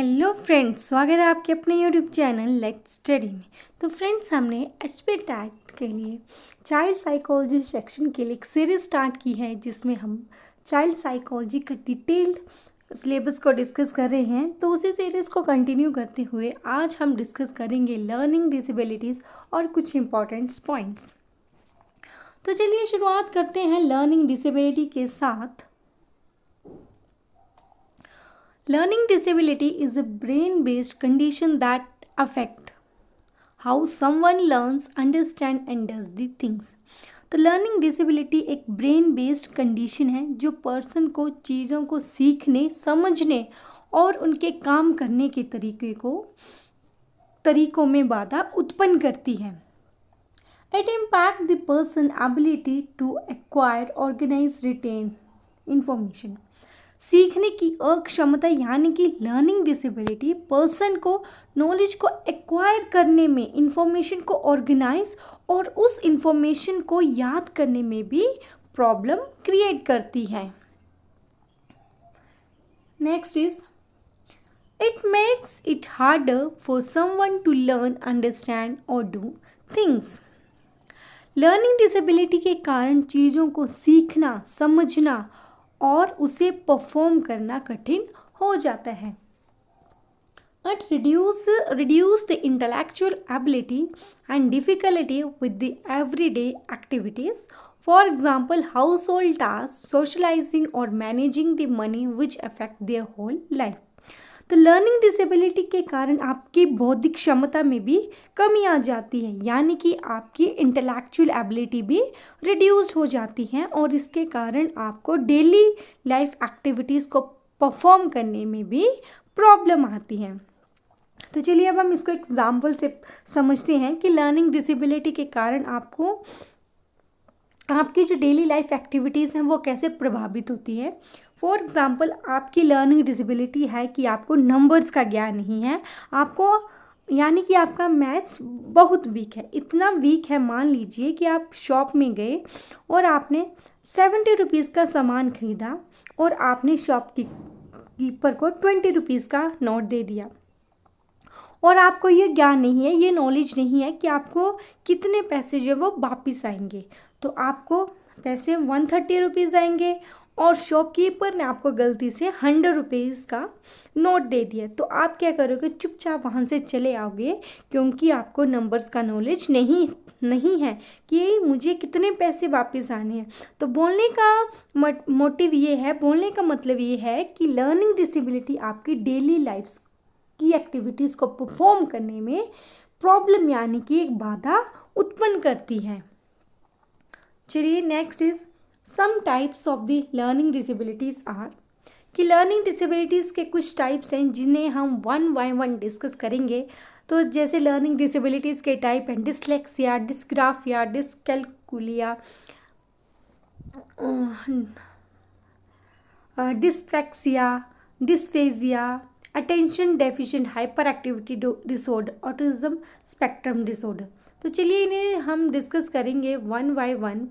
Hello friends, स्वागत है आपके अपने यूट्यूब चैनल लेट्स स्टडी में। तो फ्रेंड्स, हमने एचपी टैट के लिए चाइल्ड साइकोलॉजी सेक्शन के लिए एक सीरीज स्टार्ट की है जिसमें हम चाइल्ड साइकोलॉजी का डिटेल्ड सिलेबस को डिस्कस कर रहे हैं। तो उसी सीरीज़ को कंटिन्यू करते हुए आज हम डिस्कस करेंगे लर्निंग डिसेबिलिटीज़ और कुछ इंपॉर्टेंट पॉइंट्स। तो चलिए शुरुआत करते हैं लर्निंग डिसेबिलिटी के साथ। Learning disability is a brain-based condition that affect how someone learns, understand and does the things. तो लर्निंग डिसेबिलिटी एक ब्रेन बेस्ड कंडीशन है जो पर्सन को चीज़ों को सीखने, समझने और उनके काम करने के तरीकों में बाधा उत्पन्न करती है। It impact the person ability to acquire, organize, retain information. सीखने की अक्षमता यानी कि लर्निंग डिसेबिलिटी पर्सन को नॉलेज को एक्वायर करने में, इंफॉर्मेशन को ऑर्गेनाइज और उस इंफॉर्मेशन को याद करने में भी प्रॉब्लम क्रिएट करती है। Next is it makes it harder for someone to learn, understand और डू थिंग्स। लर्निंग डिसेबिलिटी के कारण चीज़ों को सीखना, समझना और उसे परफॉर्म करना कठिन हो जाता है। It reduce the intellectual ability and difficulty with the everyday activities. For example, household tasks, socializing or managing the money which affect their whole life. तो लर्निंग डिसेबिलिटी के कारण आपकी बौद्धिक क्षमता में भी कमी आ जाती है, यानी कि आपकी इंटेलेक्चुअल एबिलिटी भी रिड्यूस हो जाती है और इसके कारण आपको डेली लाइफ एक्टिविटीज़ को परफॉर्म करने में भी प्रॉब्लम आती है। तो चलिए अब हम इसको एग्जाम्पल से समझते हैं कि लर्निंग डिसेबिलिटी के कारण आपकी जो डेली लाइफ एक्टिविटीज़ हैं वो कैसे प्रभावित होती है। फॉर एग्ज़ाम्पल, आपकी लर्निंग डिसेबिलिटी है कि आपको नंबर्स का ज्ञान नहीं है, आपको यानी कि आपका मैथ्स बहुत वीक है। इतना वीक है, मान लीजिए कि आप शॉप में गए और आपने 70 रुपीज़ का सामान ख़रीदा और आपने शॉपकीपर को 20 रुपीज़ का नोट दे दिया और आपको ये ज्ञान नहीं है, ये नॉलेज नहीं है कि आपको कितने पैसे जो वो वापस आएंगे। तो आपको पैसे 130 रुपीज़ आएंगे और शॉपकीपर ने आपको गलती से 100 रुपीज़ का नोट दे दिया। तो आप क्या करोगे? चुपचाप वहाँ से चले आओगे, क्योंकि आपको नंबर्स का नॉलेज नहीं है कि मुझे कितने पैसे वापस आने हैं। तो बोलने का मोटिव ये है, बोलने का मतलब ये है कि लर्निंग डिसेबिलिटी आपकी डेली लाइफ की एक्टिविटीज़ को परफॉर्म करने में प्रॉब्लम यानी कि एक बाधा उत्पन्न करती है। चलिए next is some types of the learning disabilities are, कि लर्निंग डिसेबिलिटीज़ के कुछ टाइप्स हैं जिन्हें हम वन बाय वन डिस्कस करेंगे। तो जैसे लर्निंग डिसेबिलिटीज़ के टाइप हैं dyslexia, dysgraphia, dyscalculia, dyspraxia, dysphagia, attention deficient hyperactivity disorder, autism spectrum disorder. तो चलिए इन्हें हम डिस्कस करेंगे वन बाय वन।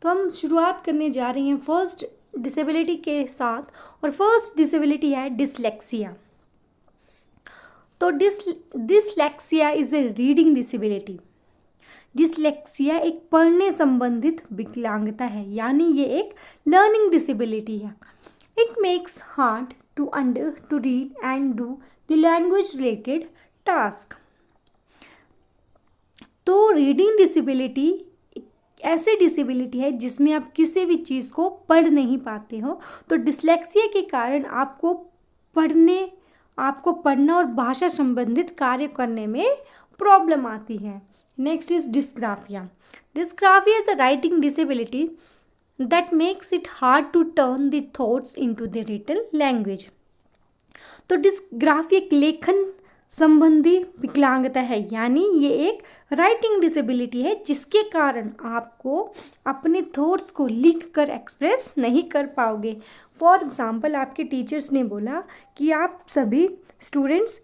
तो हम शुरुआत करने जा रहे हैं फर्स्ट डिसेबिलिटी के साथ, और फर्स्ट डिसेबिलिटी है डिसलेक्सिया। तो dyslexia is a reading disability. Dyslexia एक पढ़ने संबंधित विकलांगता है, यानी ये एक लर्निंग डिसेबिलिटी है। It makes hard to read and do the language related task. तो रीडिंग डिसेबिलिटी ऐसी डिसेबिलिटी है जिसमें आप किसी भी चीज़ को पढ़ नहीं पाते हो। तो डिसलेक्सिया के कारण आपको पढ़ना और भाषा संबंधित कार्य करने में प्रॉब्लम आती है। Next is dysgraphia. Dysgraphia is a writing disability that makes it hard to turn the thoughts into the written language. तो डिस्ग्राफिया एक लेखन संबंधी विकलांगता है, यानी ये एक राइटिंग डिसेबिलिटी है जिसके कारण आपको अपने थॉट्स को लिख कर एक्सप्रेस नहीं कर पाओगे। फॉर एग्ज़ाम्पल, आपके टीचर्स ने बोला कि आप सभी स्टूडेंट्स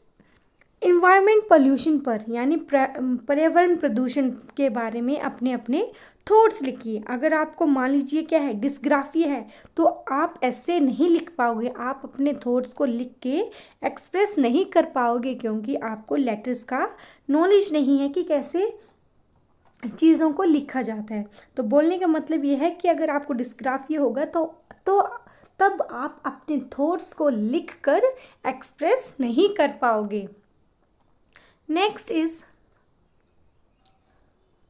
इन्वायरमेंट पोल्यूशन पर, यानी पर्यावरण प्रदूषण के बारे में अपने अपने थॉट्स लिखिए। अगर आपको मान लीजिए क्या है, डिस्ग्राफिया है, तो आप ऐसे नहीं लिख पाओगे, आप अपने थॉट्स को लिख के एक्सप्रेस नहीं कर पाओगे, क्योंकि आपको लेटर्स का नॉलेज नहीं है कि कैसे चीज़ों को लिखा जाता है। तो बोलने का मतलब ये है कि अगर आपको डिस्ग्राफिया होगा तो तब आप अपने थॉट्स को लिख कर एक्सप्रेस नहीं कर पाओगे। Next is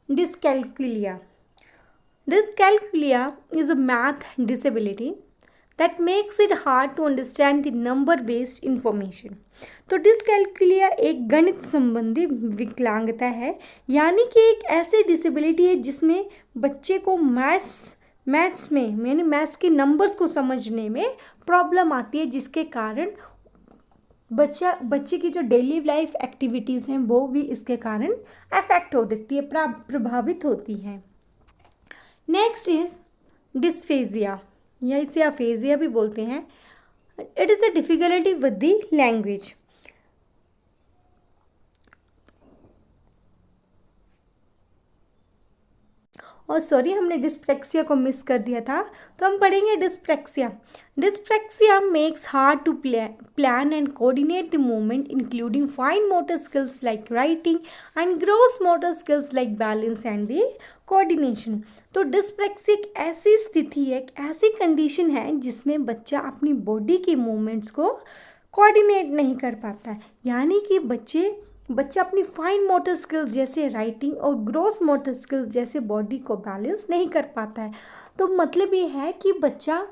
dyscalculia. Dyscalculia is a math disability that makes it hard to understand the number based information. तो डिसकैल्कुलिया एक गणित संबंधी विकलांगता है, यानी कि एक ऐसी डिसेबिलिटी है जिसमें बच्चे को मैथ्स में यानी मैथ्स के नंबर्स को समझने में प्रॉब्लम आती है, जिसके कारण बच्चे की जो डेली लाइफ एक्टिविटीज़ हैं वो भी इसके कारण अफेक्ट हो सकती है, प्रभावित होती हैं। नेक्स्ट इज डिस्फेजिया, या इसे अफेजिया भी बोलते हैं। It is a difficulty with the language. और सॉरी, हमने डिस्प्लेक्सिया को मिस कर दिया था, तो हम पढ़ेंगे dyspraxia. Dyspraxia makes hard to plan and coordinate the movement including fine motor skills like writing and gross motor skills like balance and the coordination. तो डिस्प्लेक्सिया एक ऐसी स्थिति है, एक ऐसी कंडीशन है जिसमें बच्चा अपनी बॉडी के मूवमेंट्स को कोऑर्डिनेट नहीं कर पाता है, यानी कि बच्चा अपनी फाइन मोटर स्किल्स जैसे राइटिंग और ग्रॉस मोटर स्किल्स जैसे बॉडी को बैलेंस नहीं कर पाता है। तो मतलब ये है कि बच्चा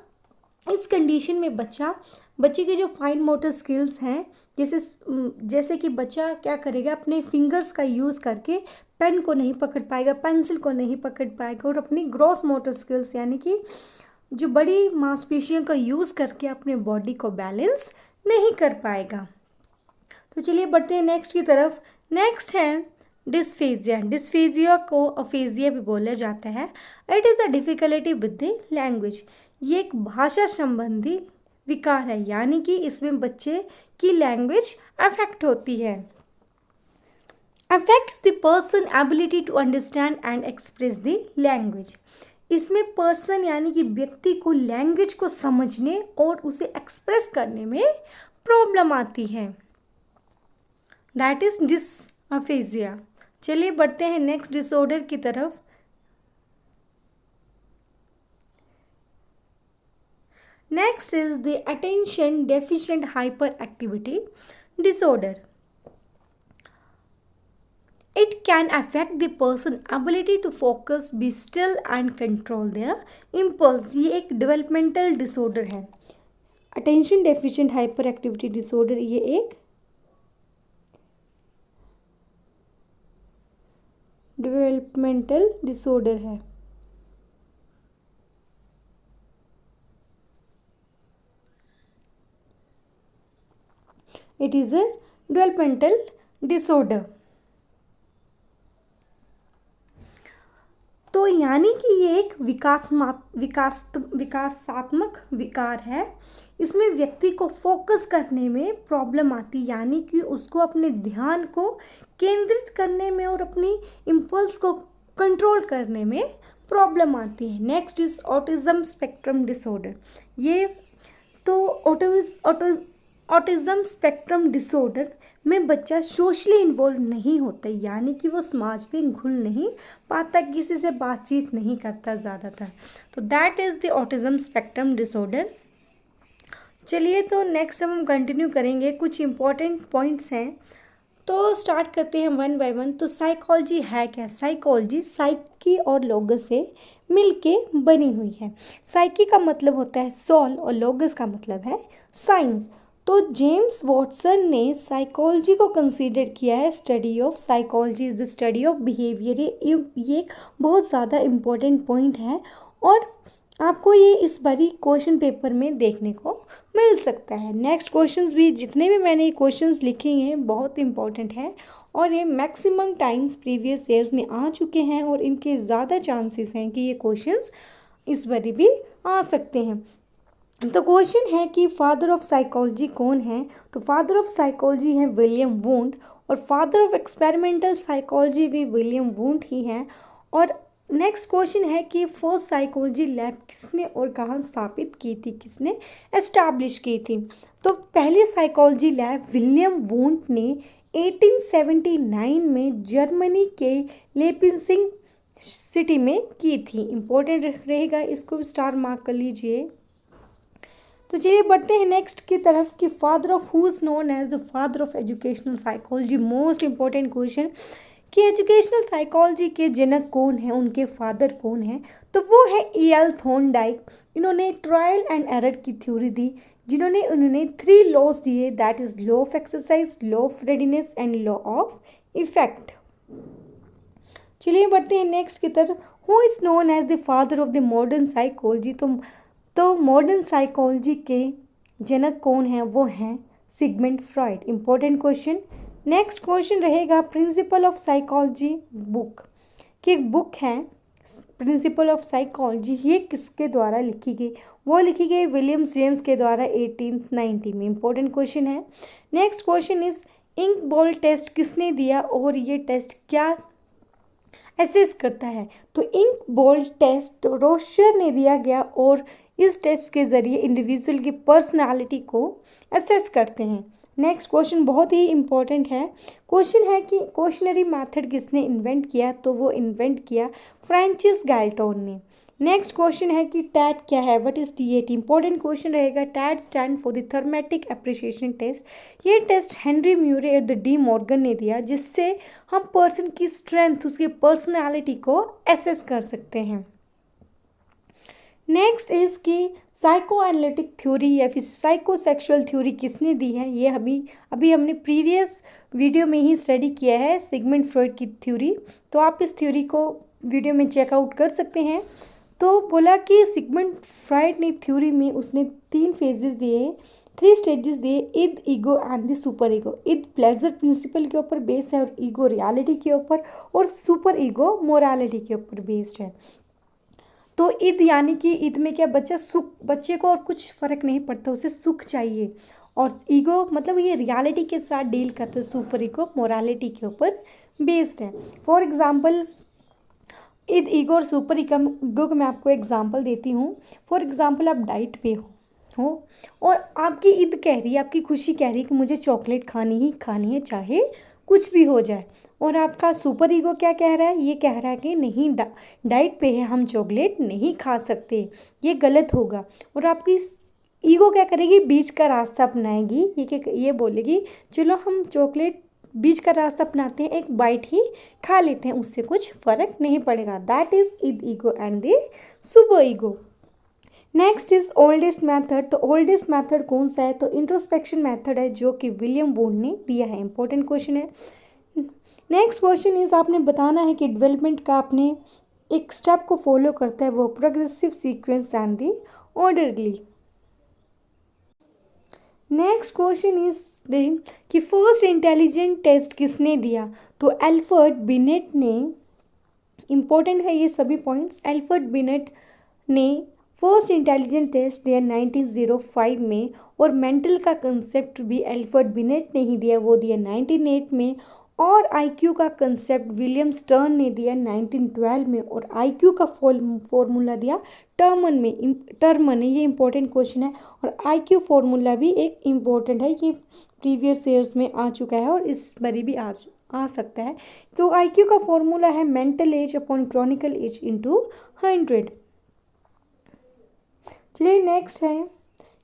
इस कंडीशन में बच्चे के जो फाइन मोटर स्किल्स हैं, जैसे कि बच्चा क्या करेगा, अपने फिंगर्स का यूज़ करके पेन को नहीं पकड़ पाएगा, पेंसिल को नहीं पकड़ पाएगा, और अपनी ग्रॉस मोटर स्किल्स यानी कि जो बड़ी मांसपेशियों का यूज़ करके अपने बॉडी को बैलेंस नहीं कर पाएगा। तो चलिए बढ़ते हैं नेक्स्ट की तरफ। नेक्स्ट है डिस्फेजिया। डिस्फेजिया को अफेजिया भी बोला जाता है। It is a difficulty with the language. ये एक भाषा संबंधी विकार है, यानी कि इसमें बच्चे की लैंग्वेज अफेक्ट होती है। Affects the person ability to understand and express the language. इसमें पर्सन यानी कि व्यक्ति को लैंग्वेज को समझने और उसे एक्सप्रेस करने में प्रॉब्लम आती है। That is dysphagia. चलिए बढ़ते हैं नेक्स्ट डिसऑर्डर की तरफ। Next is the attention deficient hyperactivity disorder. It can affect the person's ability to focus, be still and control their impulse. ये एक developmental disorder है। Attention deficient hyperactivity disorder ये एक developmental disorder है। It is a developmental disorder। तो यानी कि ये एक विकासात्मक विकार है। इसमें व्यक्ति को फोकस करने में प्रॉब्लम आती, यानी कि उसको अपने ध्यान को केंद्रित करने में और अपनी इम्पल्स को कंट्रोल करने में प्रॉब्लम आती है। Next is autism spectrum disorder. ये तो ऑटिज्म स्पेक्ट्रम डिसऑर्डर में बच्चा सोशली इन्वॉल्व नहीं होता, यानी कि वो समाज में घुल नहीं पाता, किसी से बातचीत नहीं करता ज़्यादातर। तो that is the autism spectrum disorder. चलिए तो नेक्स्ट हम कंटिन्यू करेंगे, कुछ इम्पॉर्टेंट पॉइंट्स हैं, तो स्टार्ट करते हैं वन बाय वन। तो साइकोलॉजी है क्या? साइकोलॉजी साइकी और लोगस से मिलके बनी हुई है। साइकी का मतलब होता है सोल और लोगस का मतलब है साइंस। तो जेम्स वॉटसन ने साइकोलॉजी को कंसीडर किया है study of psychology is the study of behaviour. ये एक बहुत ज़्यादा इम्पोर्टेंट पॉइंट है और आपको ये इस बारी क्वेश्चन पेपर में देखने को मिल सकता है। नेक्स्ट क्वेश्चंस भी, जितने भी मैंने क्वेश्चंस लिखे हैं बहुत इंपॉर्टेंट हैं और ये मैक्सिमम टाइम्स प्रीवियस ईयर्स में आ चुके हैं और इनके ज़्यादा चांसेस हैं कि ये क्वेश्चंस इस बारी भी आ सकते हैं। तो क्वेश्चन है कि फादर ऑफ साइकोलॉजी कौन है? तो फादर ऑफ साइकोलॉजी है विलियम वुंड और फादर ऑफ एक्सपेरिमेंटल साइकोलॉजी भी विलियम वुंड ही हैं। और नेक्स्ट क्वेश्चन है कि फर्स्ट साइकोलॉजी लैब किसने और कहाँ स्थापित की थी, किसने एस्टैब्लिश की थी। तो पहली साइकोलॉजी लैब विलियम वुंट ने 1879 में जर्मनी के लेपिंसिंग सिटी में की थी। इम्पोर्टेंट रहेगा, इसको स्टार मार्क कर लीजिए। तो चलिए बढ़ते हैं नेक्स्ट की तरफ कि father of who is known as the father of educational psychology. Most important question कि एजुकेशनल साइकोलॉजी के जनक कौन है, उनके फादर कौन है। तो वो है E.L. थॉर्नडाइक। इन्होंने ट्रायल एंड एरर की थ्योरी दी, जिन्होंने उन्होंने 3 लॉज दिए, that is law of exercise, law of readiness and law of effect. चलिए बढ़ते हैं नेक्स्ट की तरफ। Who is known as the father of the modern psychology. तो मॉडर्न साइकोलॉजी के जनक कौन हैं, वो हैं Sigmund Freud. Important question. Next question रहेगा प्रिंसिपल ऑफ साइकोलॉजी बुक की एक बुक है प्रिंसिपल ऑफ साइकोलॉजी, ये किसके द्वारा लिखी गई, वो लिखी गई विलियम जेम्स के द्वारा 1890 में। इंपॉर्टेंट क्वेश्चन है। Next question is ink ball test किसने दिया और ये टेस्ट क्या एसेस करता है। तो इंक बॉल टेस्ट रोशर ने दिया गया और इस टेस्ट के ज़रिए इंडिविजुअल की पर्सनालिटी को असेस करते हैं। नेक्स्ट क्वेश्चन बहुत ही इंपॉर्टेंट है। क्वेश्चन है कि क्वेश्चनरी मेथड किसने इन्वेंट किया। तो वो इन्वेंट किया फ्रांसिस गैल्टन ने। नेक्स्ट क्वेश्चन है कि टैट क्या है, what is TAT। Important question रहेगा। TAT stand for the thematic apperception test. ये टेस्ट हेनरी म्यूरे और द डी मॉर्गन ने दिया, जिससे हम पर्सन की स्ट्रेंथ, उसकी पर्सनैलिटी को एसेस कर सकते हैं। नेक्स्ट इज कि साइको एनालिटिक थ्योरी या फिर साइकोसेक्सुअल थ्योरी किसने दी है। ये अभी हमने प्रीवियस वीडियो में ही स्टडी किया है सिगमंड फ्रॉइड की थ्योरी, तो आप इस थ्योरी को वीडियो में चेकआउट कर सकते हैं। तो बोला कि सिगमंड फ्रॉइड ने थ्योरी में उसने 3 फेजेस दिए, 3 स्टेजेस दिए, id, ego and the superego. Id pleasure principle के ऊपर बेस्ड है और ईगो रियलिटी के ऊपर और सुपर ईगो मोरालिटी के ऊपर बेस्ड है। तो ईद यानी कि ईद में क्या, बच्चे को और कुछ फ़र्क नहीं पड़ता, उसे सुख चाहिए। और ईगो मतलब ये रियलिटी के साथ डील करते हैं, सुपर ईगो मोरालिटी के ऊपर बेस्ड है। फॉर एग्जांपल ईद, ईगो और सुपर ईगो मैं आपको एग्जांपल देती हूँ। फॉर एग्जांपल आप डाइट पे हो और आपकी ईद कह रही है, आपकी खुशी कह रही है कि मुझे चॉकलेट खानी ही खानी है, चाहे कुछ भी हो जाए। और आपका सुपर ईगो क्या कह रहा है, ये कह रहा है कि नहीं, डाइट पे है, हम चॉकलेट नहीं खा सकते, ये गलत होगा। और आपकी ईगो क्या करेगी, बीच का रास्ता अपनाएगी। ये बोलेगी चलो हम चॉकलेट बीच का रास्ता अपनाते हैं, एक बाइट ही खा लेते हैं, उससे कुछ फ़र्क नहीं पड़ेगा। That is Eid, ego and the super ego. Next is oldest method. तो ओल्डेस्ट मैथड कौन सा है, तो इंट्रोस्पेक्शन मैथड है, जो कि विलियम वुंट ने दिया है। इंपॉर्टेंट क्वेश्चन है। नेक्स्ट क्वेश्चन इज आपने बताना है कि डेवलपमेंट का आपने एक स्टेप को फॉलो करता है, वो progressive sequence and the orderly. Next question is कि फर्स्ट इंटेलिजेंट टेस्ट किसने दिया। तो एल्फ्रेड बिनेट ने, इंपॉर्टेंट है ये सभी पॉइंट्स, एल्फ्रेड बिनेट ने फर्स्ट इंटेलिजेंट टेस्ट दिया 1905 में। और मेंटल का कंसेप्ट भी एल्फ्रेड बिनेट ने ही दिया, वो दिया 1908 में। और IQ का कंसेप्ट विलियम स्टर्न ने दिया 1912 में। और IQ का फॉर्मूला दिया टर्मन है, ये इंपॉर्टेंट क्वेश्चन है। और IQ फॉर्मूला भी एक इम्पॉर्टेंट है, ये प्रीवियस ईयर्स में आ चुका है और इस बारी भी आ सकता है। तो IQ का फॉर्मूला है mental age upon chronical age into 100। चलिए नेक्स्ट है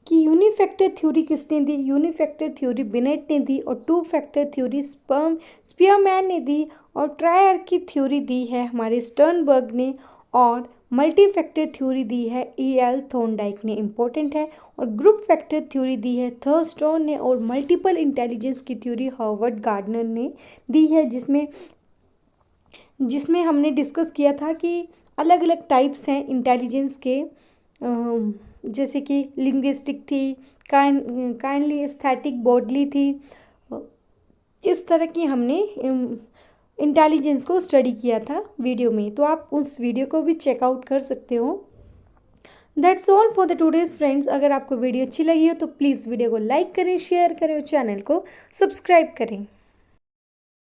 कि यूनिफैक्टर थ्योरी किसने दी। यूनिफैक्टर थ्योरी बिनेट ने दी। और 2 फैक्टर थ्योरी स्पीयरमैन ने दी। और ट्रायर की थ्योरी दी है हमारे स्टर्नबर्ग ने। और मल्टी फैक्टर थ्योरी दी है E.L. थॉर्नडाइक ने। इंपॉर्टेंट है। और ग्रुप फैक्टर थ्योरी दी है थर्स्टन ने। और मल्टीपल इंटेलिजेंस की थ्योरी हार्वर्ड गार्डनर ने दी है, जिसमें हमने डिस्कस किया था कि अलग अलग टाइप्स हैं इंटेलिजेंस के, जैसे कि लिंग्विस्टिक थी, काइंडली एस्थेटिक, बॉडली थी। इस तरह की हमने इंटेलिजेंस को स्टडी किया था वीडियो में, तो आप उस वीडियो को भी चेकआउट कर सकते हो। That's all for the today's friends. अगर आपको वीडियो अच्छी लगी हो तो प्लीज़ वीडियो को लाइक करें, शेयर करें और चैनल को सब्सक्राइब करें।